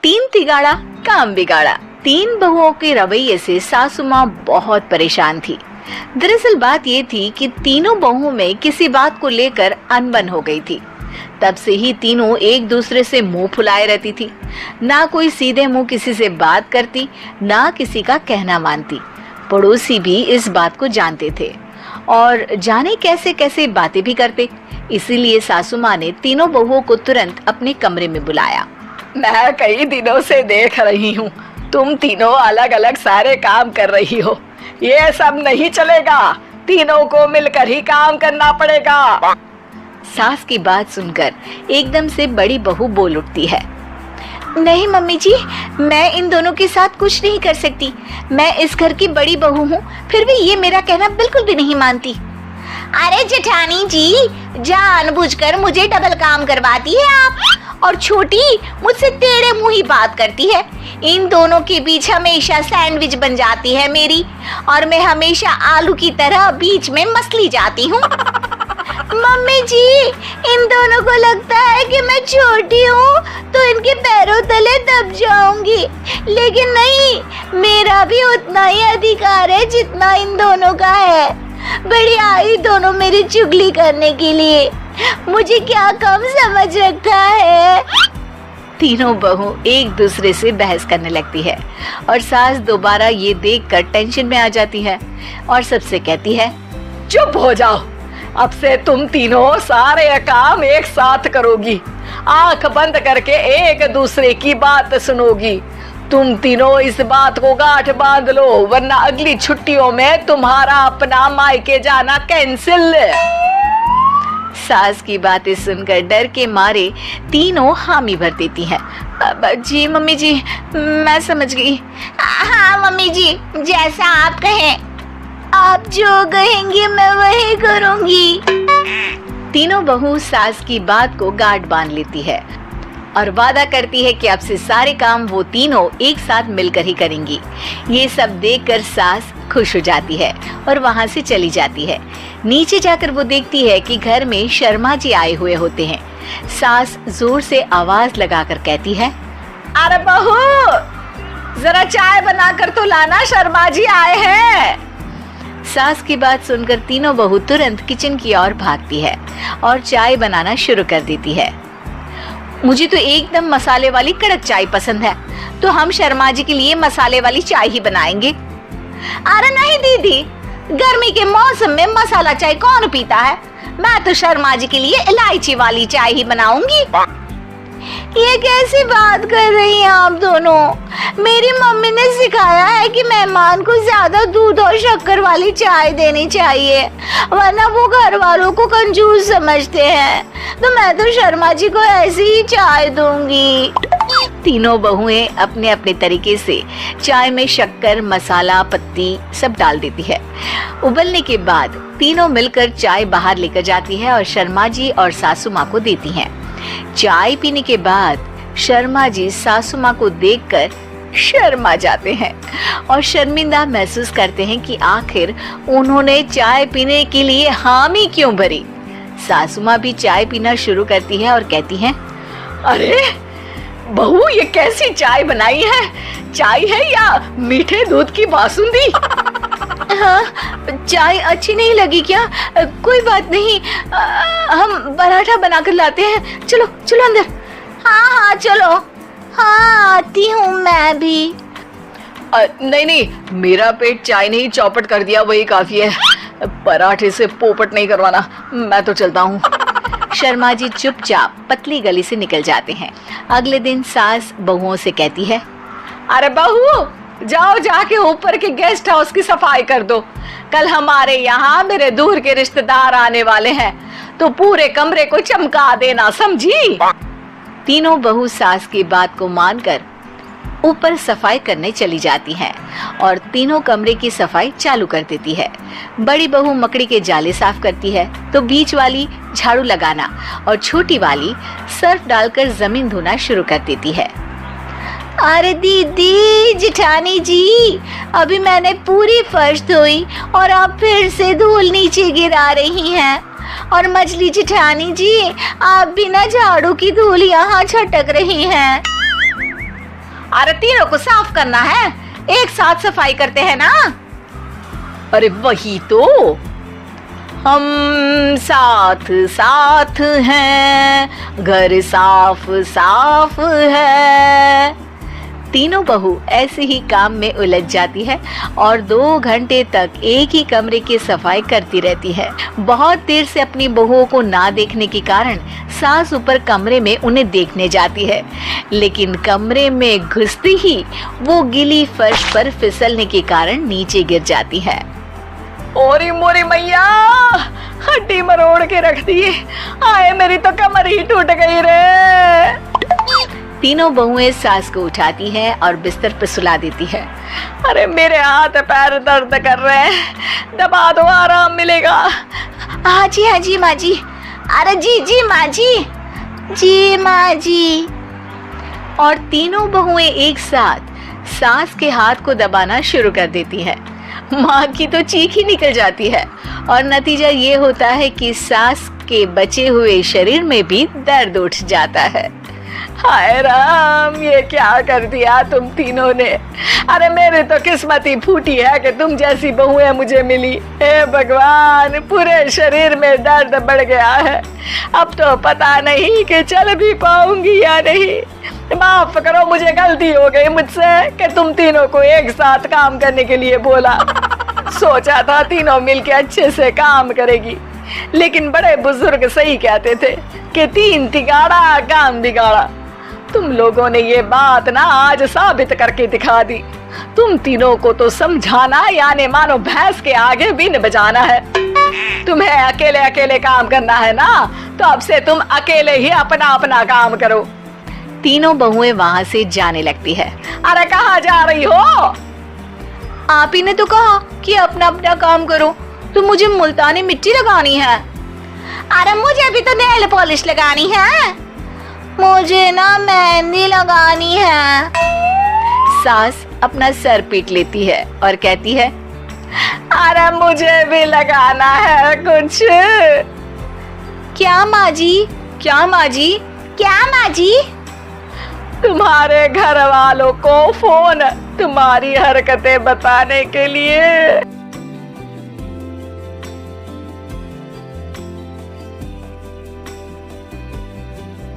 तीन तिगाड़ा काम बिगाड़ा। तीन बहुओं के रवैये से सासू माँ बहुत परेशान थी। दरअसल बात ये थी कि तीनों बहुओं में किसी बात को लेकर अनबन हो गई थी। तब से ही तीनों एक दूसरे से मुंह फुलाए रहती थी। ना कोई सीधे मुंह किसी से बात करती, ना किसी का कहना मानती। पड़ोसी भी इस बात को जानते थे और जाने कैसे कैसे बातें भी करते। इसीलिए सासू माँ ने तीनों बहुओं को तुरंत अपने कमरे में बुलाया। मैं कई दिनों से देख रही हूँ, तुम तीनों अलग अलग सारे काम कर रही हो। ये सब नहीं चलेगा, तीनों को मिलकर ही काम करना पड़ेगा। सास की बात सुनकर एकदम से बड़ी बहू बोल उठती है। नहीं मम्मी जी, मैं इन दोनों के साथ कुछ नहीं कर सकती। मैं इस घर की बड़ी बहू हूँ, फिर भी ये मेरा कहना बिल्कुल भी नहीं मानती। अरे जेठानी जी, जानबूझकर मुझे डबल काम करवाती है आप। और छोटी मुझसे टेढ़े मुंह ही बात करती है। इन दोनों के बीच हमेशा सैंडविच बन जाती है मेरी, और मैं हमेशा आलू की तरह बीच में मसली जाती हूँ। मम्मी जी, इन दोनों को लगता है कि मैं छोटी हूँ तो इनके पैरों तले दब जाऊंगी, लेकिन नहीं, मेरा भी उतना ही अधिकार है जितना इन दोनों का है। बड़ी आई दोनों मेरी चुगली करने के लिए, मुझे क्या कम समझ रखा है। तीनों बहू एक दूसरे से बहस करने लगती है और सास दोबारा ये देखकर टेंशन में आ जाती है और सबसे कहती है, चुप हो जाओ, अब से तुम तीनों सारे काम एक साथ करोगी। आंख बंद करके एक दूसरे की बात सुनोगी। तुम तीनों इस बात को गांठ बांध लो, वरना अगली छुट्टियों में तुम्हारा अपना मायके जाना कैंसिल। सास की बातें सुनकर डर के मारे तीनों हामी भर देती हैं। जी मम्मी जी, मैं समझ गई। हाँ मम्मी जी, जैसा आप कहें। आप जो कहेंगी मैं वही करूंगी। तीनों बहू सास की बात को गांठ बांध लेती है और वादा करती है कि अब से सारे काम वो तीनों एक साथ मिलकर ही करेंगी। ये सब देखकर सास खुश हो जाती है और वहाँ से चली जाती है। नीचे जाकर वो देखती है कि घर में शर्मा जी आए हुए होते हैं। सास जोर से आवाज लगाकर कहती है, अरे बहू, जरा चाय बनाकर तो लाना, शर्मा जी आए हैं। सास की बात सुनकर तीनों बहू तुरंत किचन की ओर भागती है और चाय बनाना शुरू कर देती है। मुझे तो एकदम मसाले वाली कड़क चाय पसंद है, तो हम शर्मा जी के लिए मसाले वाली चाय ही बनाएंगे। अरे नहीं दीदी, गर्मी के मौसम में मसाला चाय कौन पीता है? मैं तो शर्मा जी के लिए इलायची वाली चाय ही बनाऊंगी। ये कैसी बात कर रही हैं आप दोनों? मेरी मम्मी ने सिखाया है कि मेहमान को ज्यादा दूध और शक्कर वाली चाय देनी चाहिए, वरना वो घर वालों को कंजूस समझते हैं। तो मैं तो शर्मा जी को ऐसी ही चाय दूंगी। तीनों बहुएं अपने अपने तरीके से चाय में शक्कर, मसाला, पत्ती सब डाल देती है। उबलने के बाद तीनों मिलकर चाय बाहर लेकर जाती है और शर्मा जी और सासू माँ को देती हैं। चाय पीने के बाद शर्मा जी सासू माँ को देखकर शर्मा जाते हैं और शर्मिंदा महसूस करते हैं कि आखिर उन्होंने चाय पीने के लिए हामी क्यों भरी। सासू माँ भी चाय पीना शुरू करती है और कहती हैं, अरे बहू, ये कैसी चाय बनाई है? चाय है या मीठे दूध की बासुंदी? हाँ, चाय अच्छी नहीं लगी क्या? कोई बात नहीं, हम पराठा बनाकर लाते हैं। चलो चलो अंदर। हाँ हाँ चलो, हाँ आती हूँ मैं भी। नहीं नहीं, मेरा पेट चाय ने ही चौपट कर दिया, वही काफी है। पराठे से पोपट नहीं करवाना, मैं तो चलता हूँ। शर्मा जी चुपचाप पतली गली से निकल जाते हैं। अगले दिन सास बहुओं से कहती है, अरे बहू, जाओ जाके ऊपर के गेस्ट हाउस की सफाई कर दो। कल हमारे यहाँ मेरे दूर के रिश्तेदार आने वाले हैं, तो पूरे कमरे को चमका देना, समझी? तीनों बहू सास की बात को मानकर ऊपर सफाई करने चली जाती हैं और तीनों कमरे की सफाई चालू कर देती है। बड़ी बहू मकड़ी के जाले साफ करती है, तो बीच वाली झाड़ू लगाना और छोटी वाली सर्फ डालकर जमीन धोना शुरू कर देती है। अरे दीदी, जेठानी जी, अभी मैंने पूरी फर्श धोई और आप फिर से धूल नीचे गिरा रही हैं। और मछली जेठानी जी, आप बिना झाड़ू की धूल यहाँ छटक रही हैं। अरे तीनों को साफ करना है, एक साथ सफाई करते हैं ना। अरे वही तो, हम साथ साथ हैं, घर साफ साफ है। तीनों बहू ऐसे ही काम में उलझ जाती है और 2 घंटे तक एक ही कमरे की सफाई करती रहती है। बहुत देर से अपनी बहुओं को ना देखने के कारण सास ऊपर कमरे में उन्हें देखने जाती है, लेकिन कमरे में घुसती ही वो गीली फर्श पर फिसलने के कारण नीचे गिर जाती है। ओरी मोरी मैया, हड्डी मरोड़ के रख दी। आए मेरी तो कमर ही टूट गई रे। तीनों बहुएं सास को उठाती हैं और बिस्तर पर सुला देती है। अरे मेरे हाथ पैर दर्द कर रहे हैं, दबा दो, आराम मिलेगा। हाँ जी माँ जी। अरे जी माँ जी माँ जी। और तीनों बहुएं एक साथ सास के हाथ को दबाना शुरू कर देती है। माँ की तो चीख ही निकल जाती है और नतीजा ये होता है कि सास के बचे हुए शरीर में भी दर्द उठ जाता है। हाय राम, ये क्या कर दिया तुम तीनों ने। अरे मेरी तो किस्मत ही फूटी है कि तुम जैसी बहुएं मुझे मिली। हे भगवान, पूरे शरीर में दर्द बढ़ गया है। अब तो पता नहीं कि चल भी पाऊंगी या नहीं। माफ करो, मुझे गलती हो गई मुझसे कि तुम तीनों को एक साथ काम करने के लिए बोला। सोचा था तीनों मिलके अच्छे से काम करेगी, लेकिन बड़े बुजुर्ग सही कहते थे कि 3 तिगाड़ा काम बिगाड़ा। तुम लोगों ने ये बात ना आज साबित करके दिखा दी। तुम तीनों को तो समझाना यानी मानो भैंस के आगे बीन बजाना है। तुम्हें अकेले अकेले काम करना है ना, तो अब से तुम अकेले ही अपना अपना काम करो। तीनों बहुएं वहां से जाने लगती है। अरे कहाँ जा रही हो? आप ही ने तो कहा कि अपना अपना काम करो, तो मुझे मुल्तानी मिट्टी लगानी है। अरे मुझे भी तो नेल पॉलिश लगानी है। मुझे ना मेहंदी लगानी है। सास अपना सर पीट लेती है और कहती है, अरे मुझे भी लगाना है कुछ। क्या माँ जी? क्या माँ जी? क्या माँ जी? तुम्हारे घर वालों को फोन तुम्हारी हरकतें बताने के लिए।